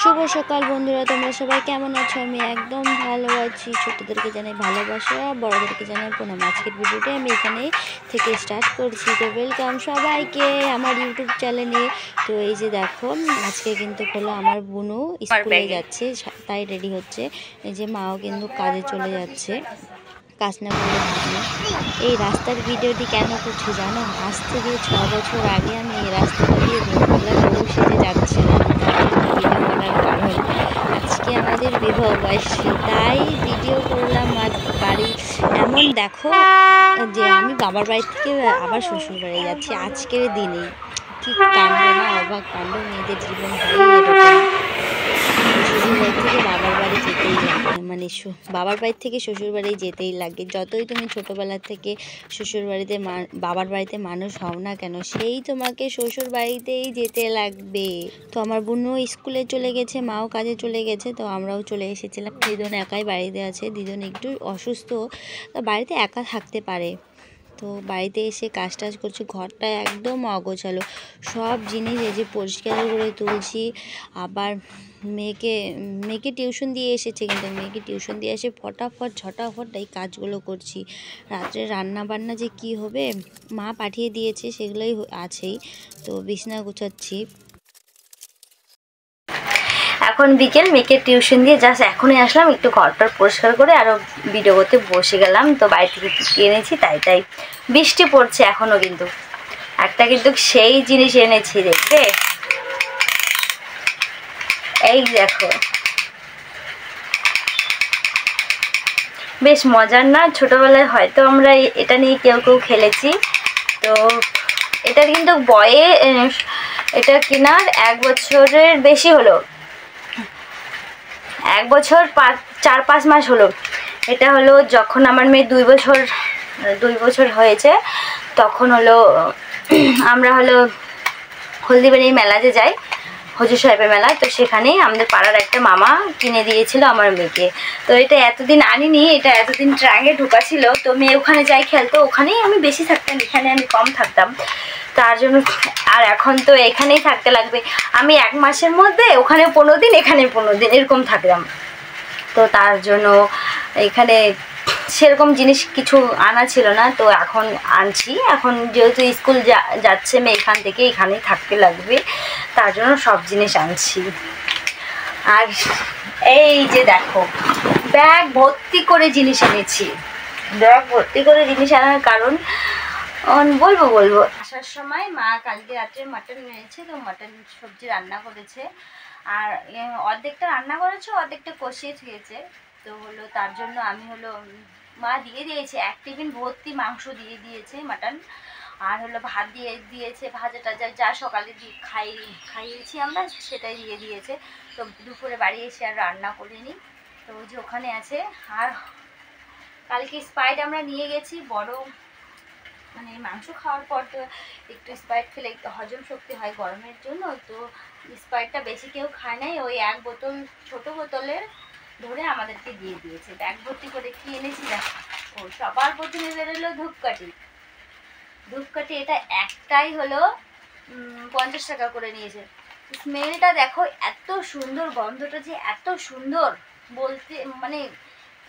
শুভ সকাল বন্ধুরা, তোমরা সবাই কেমন আছো? আমি একদম ভালো আছি। ছোটদেরকে জানাই ভালোবাসা, বড়দেরকে জানাই প্রণাম। আজকের ভিডিওটা আমি এখানে থেকে স্টার্ট করছি। তো ওয়েলকাম সবাইকে আমার ইউটিউব চ্যানেলে। তো এই যে দেখো, আজকে কিন্তু হলো আমার বোনও স্কুলে যাচ্ছে, তাই রেডি হচ্ছে। এই যে মাও কিন্তু কাজে চলে যাচ্ছে, কাজ না করলে ভাত নেই। এই রাস্তার ভিডিওটি কেন করছি জানো? আজ থেকে 6 বছর আগে আমি এই রাস্তাটা দিয়ে ভোরবেলা বউ সেজে যাচ্ছিলাম। তার জন্য ভিডিও করার কারণ আজকে আমাদের বিবাহ বার্ষিকী, তাই ভিডিও করলাম। আর বাড়ি এমন দেখো যে আমি বাবার বাড়ি থেকে আবার শ্বশুর বাড়ি যাচ্ছি আজকের দিনেই। কি কাণ্ড না, অবাক কাণ্ড! মেয়েদের জীবন হয় এরকম। শ্বশুর বাড়ি থেকে বাবার বাড়ি যেতেই লাগে, মানে বাবার বাড়ি থেকে শ্বশুর বাড়ি যেতেই লাগে। যতই তুমি ছোটোবেলা থেকে শ্বশুর বাড়িতে বাবার বাড়িতে মানুষ হও না কেন, সেই তোমাকে শ্বশুর বাড়িতেই যেতে লাগবে। তো আমার বোনও স্কুলে চলে গেছে, মাও কাজে চলে গেছে, তো আমরাও চলে এসেছিলাম। দিদন একাই বাড়িতে আছে, দিদন একটু অসুস্থ, তো বাড়িতে একা থাকতে পারে। তো বাড়িতে এসে কাজ টাজ করছি, ঘরটা একদম অগোছালো, সব জিনিস এই যে পরিষ্কার করে তুলছি। আবার মেয়েকে টিউশন দিয়ে এসেছে, কিন্তু মেয়েকে টিউশন দিয়ে এসে ফটাফট ঝটাফট এই কাজগুলো করছি। রাত্রে রান্না বান্না যে কি হবে, মা পাঠিয়ে দিয়েছে, সেগুলোই আছেই। তো বিছানা গুছাচ্ছি। এখন বিকেল, মেয়েকে টিউশন দিয়ে জাস্ট এখনই আসলাম, একটু ঘরটার পরিষ্কার করে আরও ভিডিও করতে বসে গেলাম। তো বাড়ি থেকে এনেছি, তাই বৃষ্টি পড়ছে এখনও, কিন্তু একটা কিন্তু সেই জিনিস এনেছি, দেখবে এই দেখো, বেশ মজার না? ছোটোবেলায় হয়তো আমরা এটা নিয়ে কেউ খেলেছি। তো এটার কিন্তু এটা কেনার 1 বছরের বেশি হলো, 1 বছর 4-5 মাস হলো। এটা হলো যখন আমার মেয়ে 2 বছর হয়েছে, তখন হলো আমরা হলো হলদিবাড়ির মেলাতে যাই, হুজুর সাহেবের মেলা। তো সেখানেই আমাদের পাড়ার একটা মামা কিনে দিয়েছিল আমার মেয়েকে। তো এটা এতদিন আনিনি, এটা এতদিন ট্রাঙ্গে ঢোকা ছিল। তো মেয়ে ওখানে যাই খেলতো, ওখানেই আমি বেশি থাকতাম, এখানে আমি কম থাকতাম, তার জন্য। আর এখন তো এখানেই থাকতে লাগবে, আমি 1 মাসের মধ্যে ওখানে 15 দিন, এখানে 15 দিন এরকম থাকলাম। তো তার জন্য এখানে সেরকম জিনিস কিছু আনা ছিল না, তো এখন আনছি। এখন যেহেতু স্কুল যাচ্ছে মেয়ে এখান থেকে, এখানেই থাকতে লাগবে, তার জন্য সব জিনিস আনছি। আর এই যে দেখো, ব্যাগ ভর্তি করে জিনিস এনেছি। ব্যাগ ভর্তি করে জিনিস আনার কারণ বলবো আসার সময় মা কালকে রাত্রে মাটন এনেছে, তো মাটন সবজি রান্না করেছে। আর অর্ধেকটা রান্না করেছে, অর্ধেকটা কষিয়ে থুয়েছে। তো হলো তার জন্য আমি হলো মা দিয়ে দিয়েছে, 1 টিফিন ভর্তি মাংস দিয়ে দিয়েছে, মাটন। আর হলো ভাত দিয়ে দিয়েছে, ভাজা টাজা যা সকালে খাইয়েছি আমরা, সেটাই দিয়ে দিয়েছে। তো দুপুরে বাড়ি এসে আর রান্না করিনি, তো ওই যে ওখানে আছে। আর কালকে স্প্রাইট আমরা নিয়ে গেছি, বড় মানে মাংস খাওয়ার পর তো একটু স্প্রাইট খেলে একটু হজম শক্তি হয় গরমের জন্য। তো স্প্রাইটটা বেশি কেউ খায় নাই, ওই 1 বোতল ছোট বোতলের ধরে আমাদেরকে দিয়ে দিয়েছে। ব্যাগ ভর্তি করে কি এনেছি দেখো। ও সবার প্রথমে বেরোলো ধূপকাঠি, এটা একটাই হলো 50 টাকা করে নিয়েছে। স্মেলটা দেখো, এত সুন্দর, গন্ধটা যে এত সুন্দর, বলতে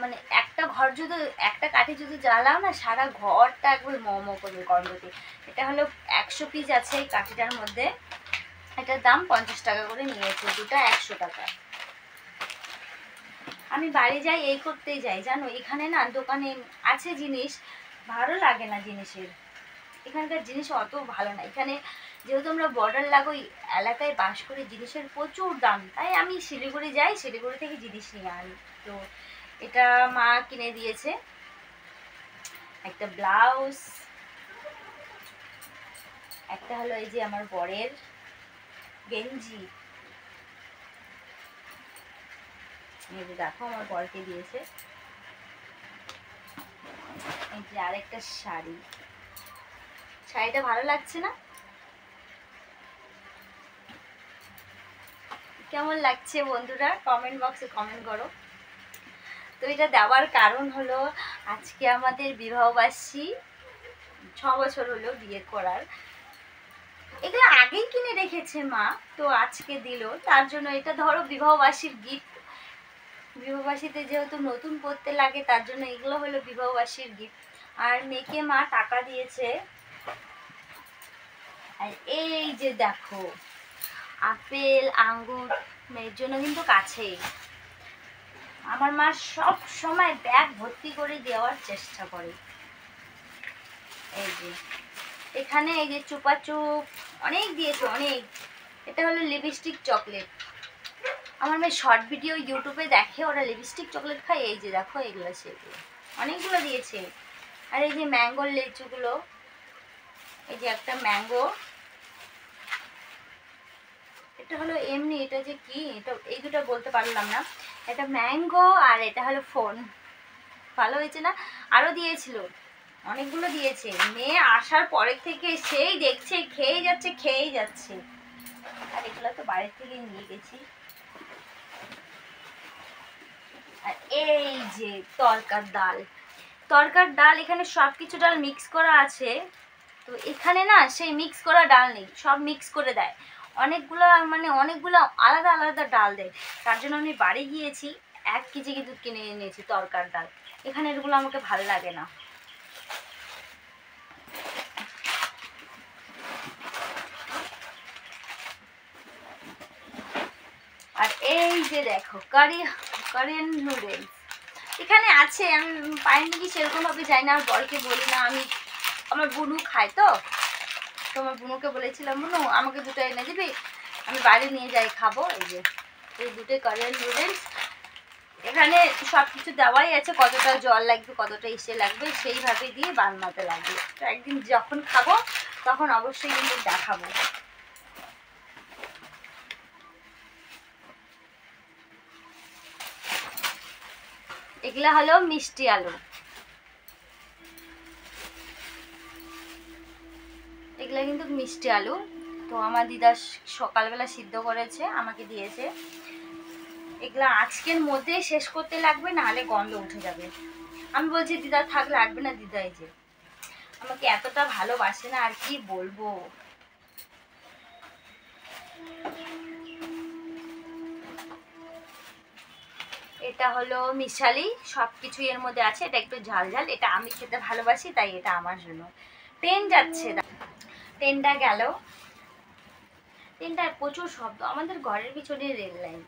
মানে একটা ঘর যদি, একটা কাঠি যদি জ্বালাও না, সারা ঘরটা একবার মমো করবে গন্ধতে। এটা হলো 100 পিস আছে এই কাঠিটার মধ্যে, এটার দাম 50 টাকা করে নিয়েছে, দুটা 100 টাকা। আমি বাড়ি যাই এই করতেই যাই জানো, এখানে না দোকানে আছে জিনিস, ভালো লাগে না জিনিসের, এখানকার জিনিস অত ভালো না। এখানে যেহেতু আমরা বর্ডার লাগোই এলাকায় বাস করি, জিনিসের প্রচুর দাম, তাই আমি শিলিগুড়ি যাই, শিলিগুড়ি থেকে জিনিস নিয়ে আনি। তো এটা মা কিনে দিয়েছে, একটা ব্লাউজ, একটা হলো এই যে আমার বরের গেঞ্জি, এই যে দেখো আমার বরকে দিয়েছে। এই যে আরেকটা শাড়িটা ভালো লাগছে না? কেমন লাগছে বন্ধুরা, কমেন্ট বক্সে কমেন্ট করো। তো এটা দেওয়ার কারণ হলো আজকে আমাদের বিবাহবার্ষিকী, 6 বছর হলো বিয়ে করার। এগুলো আগেই কিনে রেখেছে মা, তো আজকে দিল, তার জন্য এটা ধরো বিবাহবার্ষিক গিফট। বিবাহবার্ষিকতে যেহেতু নতুন পড়তে লাগে, তার জন্য এগুলো হলো বিবাহবার্ষিক গিফট। আর মেয়েকে মা টাকা দিয়েছে। আর এই যে দেখো আপেল আঙ্গুর, মেয়ের জন্য কিন্তু কাছেই। আমার মা সব সময় ব্যাগ ভর্তি করে দেওয়ার চেষ্টা করে। এই যে এখানে এই যে চুপাচুপ অনেক দিয়েছে, অনেক। এটা হলো লিপস্টিক চকলেট। আমার মেয়ে শর্ট ভিডিও ইউটিউবে দেখে, ওরা লিপস্টিক চকলেট খায়। এই যে দেখো এগুলো সেগুলো অনেকগুলো দিয়েছে। আর এই যে ম্যাঙ্গোর লেচুগুলো, এই যে একটা ম্যাঙ্গো, এটা হলো এমনি, এটা যে কি, এটা এই দুটো বলতে পারলাম না। এটা ম্যাঙ্গো আর এটা হলো ফোন। ভালো হয়েছে না? আরও দিয়েছিল, অনেকগুলো দিয়েছে। মেয়ে আসার পরের থেকে সেই দেখছে, খেয়েই যাচ্ছে খেয়েই যাচ্ছে। আর এগুলো তো বাড়ির থেকে নিয়ে গেছি। আর এই যে তরকার ডাল, তরকার ডাল এখানে সব কিছু ডাল মিক্স করা আছে। তো এখানে না সেই মিক্স করা ডাল নেই, সব মিক্স করে দেয়। অনেকগুলো মানে অনেকগুলো আলাদা আলাদা ডাল দেয়। তার জন্য আমি বাড়ি গিয়েছি, 1 কেজি কিন্তু কিনে এনেছি তরকার ডাল। এখানে এগুলো আমাকে ভালো লাগে না। আর এই যে দেখো কোরিয়ান নুডলস এখানে আছে। আমি পাইনি কি সেরকম ভাবে যাই না, আর বরকে বলি না। আমার বুনু খায়, তো আমার বুনুকে বলেছিলাম, বুনু আমাকে দুটো এনে দিবি, আমি বাড়ি নিয়ে যাই খাবো। এই যে এই দুটো কোরিয়ান নুডলস। এখানে সব কিছু দেওয়াই আছে, কতটা জল লাগবে কতটা ইসে লাগবে সেইভাবে দিয়ে বানাতে লাগবে। তো একদিন যখন খাবো তখন অবশ্যই কিন্তু দেখাবো। এগুলা হলো মিষ্টি আলু, এগুলা কিন্তু মিষ্টি আলু। তো আমার দিদা সকালবেলা সিদ্ধ করেছে, আমাকে দিয়েছে। এগুলা আজকের মধ্যে শেষ করতে লাগবে, নাহলে গন্ধ উঠে যাবে। আমি বলছি দিদা থাক, লাগবে না। দিদা এই যে আমাকে এতটা ভালোবাসে না, আর কি বলবো। এটা হলো মিশালি, সব কিছু এর মধ্যে আছে। এটা একটু ঝাল ঝাল, এটা আমি খেতে ভালোবাসি, তাই এটা আমার জন্য। ট্রেন যাচ্ছে, ট্রেনটা গেল। ট্রেনটায় প্রচুর শব্দ, আমাদের ঘরের পিছনে রেল লাইন।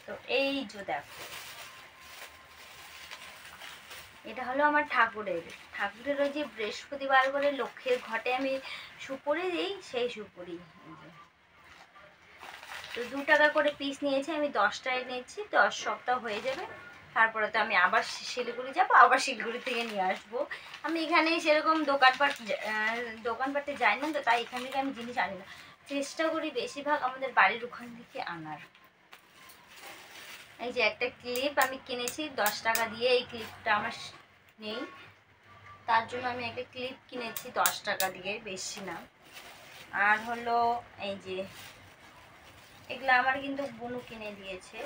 তো এই যে দেখো এটা হলো আমার ঠাকুরের ওই যে বৃহস্পতিবার করে লক্ষ্মীর ঘটে আমি সুপুরি দিই, সেই সুপুরি। তো 2 টাকা করে পিস নিয়েছি, আমি 10টা এনেছি, 10 সপ্তাহ হয়ে যাবে। তারপরে তো আমি আবার শিলিগুড়ি যাবো, আবার শিলিগুড়ি থেকে নিয়ে আসবো। আমি এখানে সেরকম দোকানপাটে যাই না, তো তাই এখান থেকে আমি জিনিস আনি না। চেষ্টা করি বেশিরভাগ আমাদের বাড়ির ওখান থেকে আনার। এই যে একটা ক্লিপ আমি কিনেছি 10 টাকা দিয়ে, এই ক্লিপটা আমার নেই, তার জন্য আমি একটা ক্লিপ কিনেছি 10 টাকা দিয়ে, বেশি না। আর হলো এই যে এগুলো আমার কিন্তু বুনু কিনে দিয়েছে।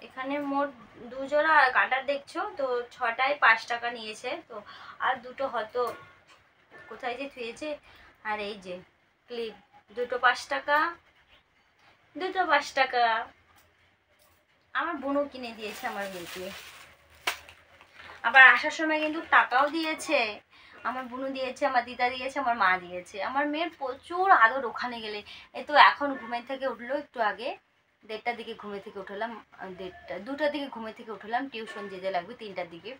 এখানে মোট 2 জোড়া কাটার দেখছো, তো 6টায় 5 টাকা নিয়েছে। তো আর দুটো হয়তো কোথায় যে থুয়েছে। আর এই যে ক্লিপ, দুটো 5 টাকা, দুটো 5 টাকা। আমার বুনু কিনে দিয়েছে আমার মেয়েকে। আবার আসার সময় কিন্তু টাকাও দিয়েছে। আমার বুনু দিয়েছে, আমার দিদা দিয়েছে, আমার মা দিয়েছে। আমার মেয়ের প্রচুর আদর ওখানে গেলে। এই তো এখন ঘুমের থেকে উঠলো একটু আগে, 1:30টার দিকে ঘুমে থেকে উঠলাম, 2টার দিকে ঘুমে থেকে উঠলাম, টিউশন যেতে লাগবে 3টার দিকে।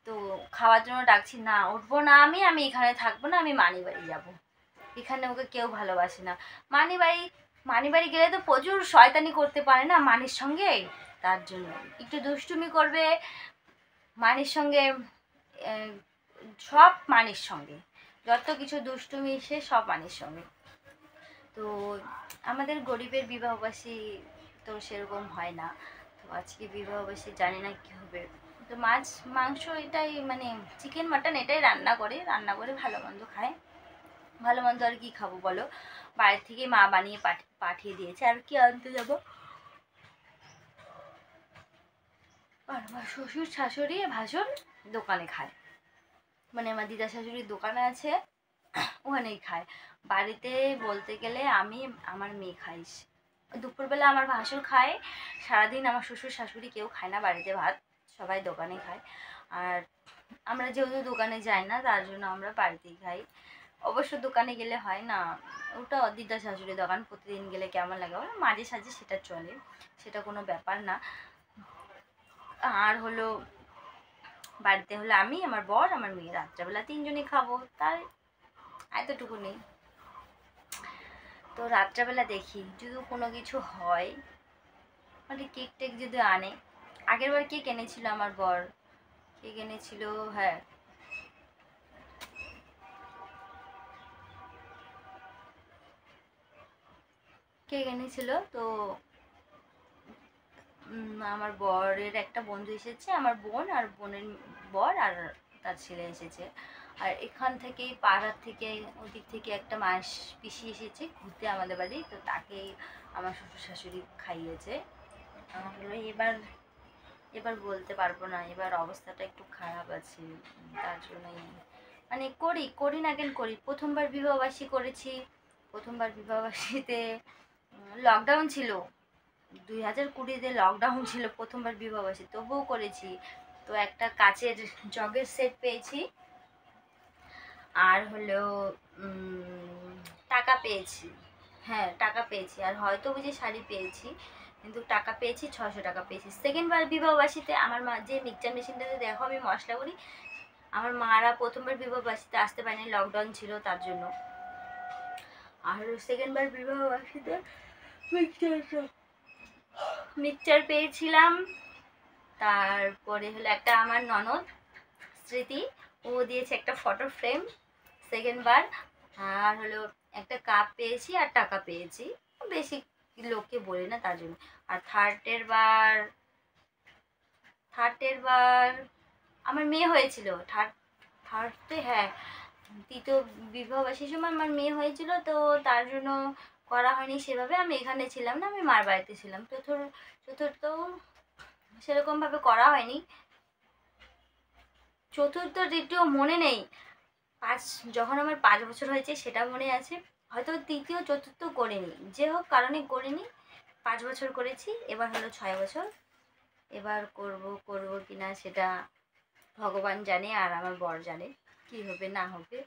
তো খাওয়ার জন্য ডাকছি, না উঠবো না, আমি এখানে থাকবো না, আমি মানি বাড়ি যাবো। এখানে ওকে কেউ ভালোবাসে না। মানি বাড়ি গেলে তো প্রচুর শয়তানি করতে পারে না মানির সঙ্গে, তার জন্য একটু দুষ্টুমি করবে মানির সঙ্গে। সব মানির সঙ্গে, যত কিছু দুষ্টুমি সে সব মানির সঙ্গে। তো আমাদের গরিবের বিবাহবাসী তো সেরকম হয় না। তো আজকে বিবাহবাসী জানি না কি হবে। তো মাছ মাংস এটাই মানে চিকেন মাটন এটাই রান্না করে ভালো মন্দ খায়। ভালো মন্দ আর কি খাবো বলো, বাইরে থেকে মা বানিয়ে পাঠিয়ে দিয়েছে, আর কি আনতে যাবো। আর আমার শ্বশুর শাশুড়ি ভাসুর দোকানে খায়। মানে আমার দিদা শাশুড়ির দোকানে আছে, ওখানেই খায়। বাড়িতে বলতে গেলে আমি আমার মেয়ে খাইস। দুপুরবেলা আমার ভাসুর খায়, সারাদিন আমার শ্বশুর শাশুড়ি কেউ খায় না বাড়িতে ভাত, সবাই দোকানে খায়। আর আমরা যেহেতু দোকানে যাই না তার জন্য আমরা বাড়িতেই খাই। অবশ্য দোকানে গেলে হয় না, ওটা দিদা শাশুড়ি দোকান, প্রতিদিন গেলে কেমন লাগে, মাঝে সাঝে সেটা চলে, সেটা কোনো ব্যাপার না। আর হলো বাড়িতে হলো আমি, আমার বর, আমার মেয়ে, রাত্রেবেলা 3 জনই খাবো, তাই এতটুকু নেই। তো রাত্রেবেলা দেখি যদি কোনো কিছু হয়, মানে কেক টেক যদি আনে। আগের বার কেক এনেছিল আমার বর, কেক এনেছিল, হ্যাঁ কেক এনেছিল। তো আমার বরের একটা বন্ধু এসেছে, আমার বোন আর বোনের বর আর তার ছেলে এসেছে। আর এখান থেকে পাড়ার থেকে ওদিক থেকে একটা মাস পিসি এসেছে ঘুরতে আমাদের বাড়ি, তো তাকেই আমার শ্বশুর শাশুড়ি খাইয়েছে। এবার বলতে পারবো না, এবার অবস্থাটা একটু খারাপ আছে, তার জন্যই মানে করি না কেন করি। প্রথমবার বিবাহবার্ষিকী করেছি, প্রথমবার বিবাহবার্ষিকীতে লকডাউন ছিল, 2020-তে লকডাউন ছিল, প্রথমবার বিবাহবার্ষিকী তবুও করেছি। তো একটা কাচের জগের সেট পেয়েছি, আর হলো টাকা পেয়েছি, হ্যাঁ টাকা পেয়েছি, আর হয়তো বুঝি শাড়ি পেয়েছি, কিন্তু টাকা পেয়েছি 600 টাকা পেয়েছি। সেকেন্ডবার বিবাহবার্ষিকীতে আমার মা যে মিক্সচার মেশিনটাতে দেখো আমি মশলা করি, আমার মারা প্রথমবার বিবাহবার্ষিকীতে আসতে পারেনি, লকডাউন ছিল তার জন্য। আর সেকেন্ডবার বিবাহবার্ষিকীতে মিক্সচার পেয়েছিলাম। তারপরে হলো একটা আমার ননদ স্মৃতি, ও দিয়েছে একটা ফটো ফ্রেম সেকেন্ডবার। আর হলো একটা কাপ পেয়েছি আর টাকা পেয়েছি, বেশি লোককে বলি না তার জন্য। আর থার্ডের বার আমার মেয়ে হয়েছিল, থার্ডে, হ্যাঁ তৃতীয় বিবাহবার্ষিকীর সময় আমার মেয়ে হয়েছিল, তো তার জন্য করা হয়নি সেভাবে। আমি এখানে ছিলাম না, আমি মার বাড়িতে ছিলাম। চতুর্থ সেরকমভাবে করা হয়নি। চতুর্থ তৃতীয় মনে নেই, যখন আমার 5 বছর হয়েছে সেটা মনে আছে, হয়তো তৃতীয় চতুর্থ করিনি, যে হোক কারণে করিনি। 5 বছর করেছি, এবার হলো 6 বছর। এবার করব কিনা সেটা ভগবান জানে আর আমার বর জানে কি হবে না হবে।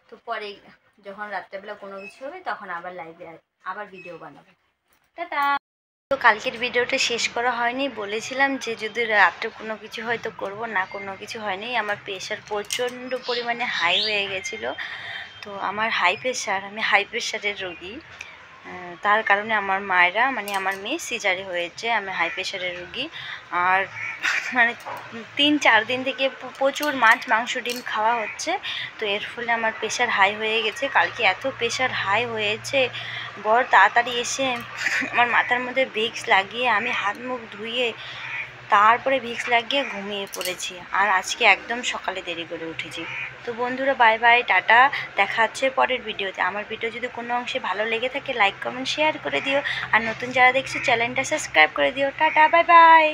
তো পরে যখন রাত্রেবেলা কোনো কিছু হবে তখন আবার লাইভে আবার ভিডিও বানাবো। টাটা। তো কালকের ভিডিওটা শেষ করা হয়নি, বলেছিলাম যে যদি রাত্রে কোনো কিছু হয় তো করবো, না কোনো কিছু হয়নি। আমার প্রেশার প্রচণ্ড পরিমাণে হাই হয়ে গেছিলো। তো আমার হাই প্রেশার, আমি হাই প্রেশারের রোগী, তার কারণে আমার মায়েরা মানে আমার মেয়ে সিজারে হয়েছে, আমি হাই প্রেশারের রোগী। আর মানে 3-4 দিন থেকে প্রচুর মাছ মাংস ডিম খাওয়া হচ্ছে, তো এর ফলে আমার প্রেশার হাই হয়ে গেছে। কালকে এত প্রেশার হাই হয়েছে, বর তাড়াতাড়ি এসে আমার মাথার মধ্যে ভিক্স লাগিয়ে, আমি হাত মুখ ধুয়ে তারপরে ভিক্স লাগিয়ে ঘুমিয়ে পড়েছি। আর আজকে একদম সকালে দেরি করে উঠেছি। তো বন্ধুরা বাই বাই, টাটা, দেখা হচ্ছে পরের ভিডিওতে। আমার ভিডিও যদি কোনো অংশে ভালো লেগে থাকে লাইক কমেন্ট শেয়ার করে দিও, আর নতুন যারা দেখছো চ্যানেলটা সাবস্ক্রাইব করে দিও। Tata bye bye.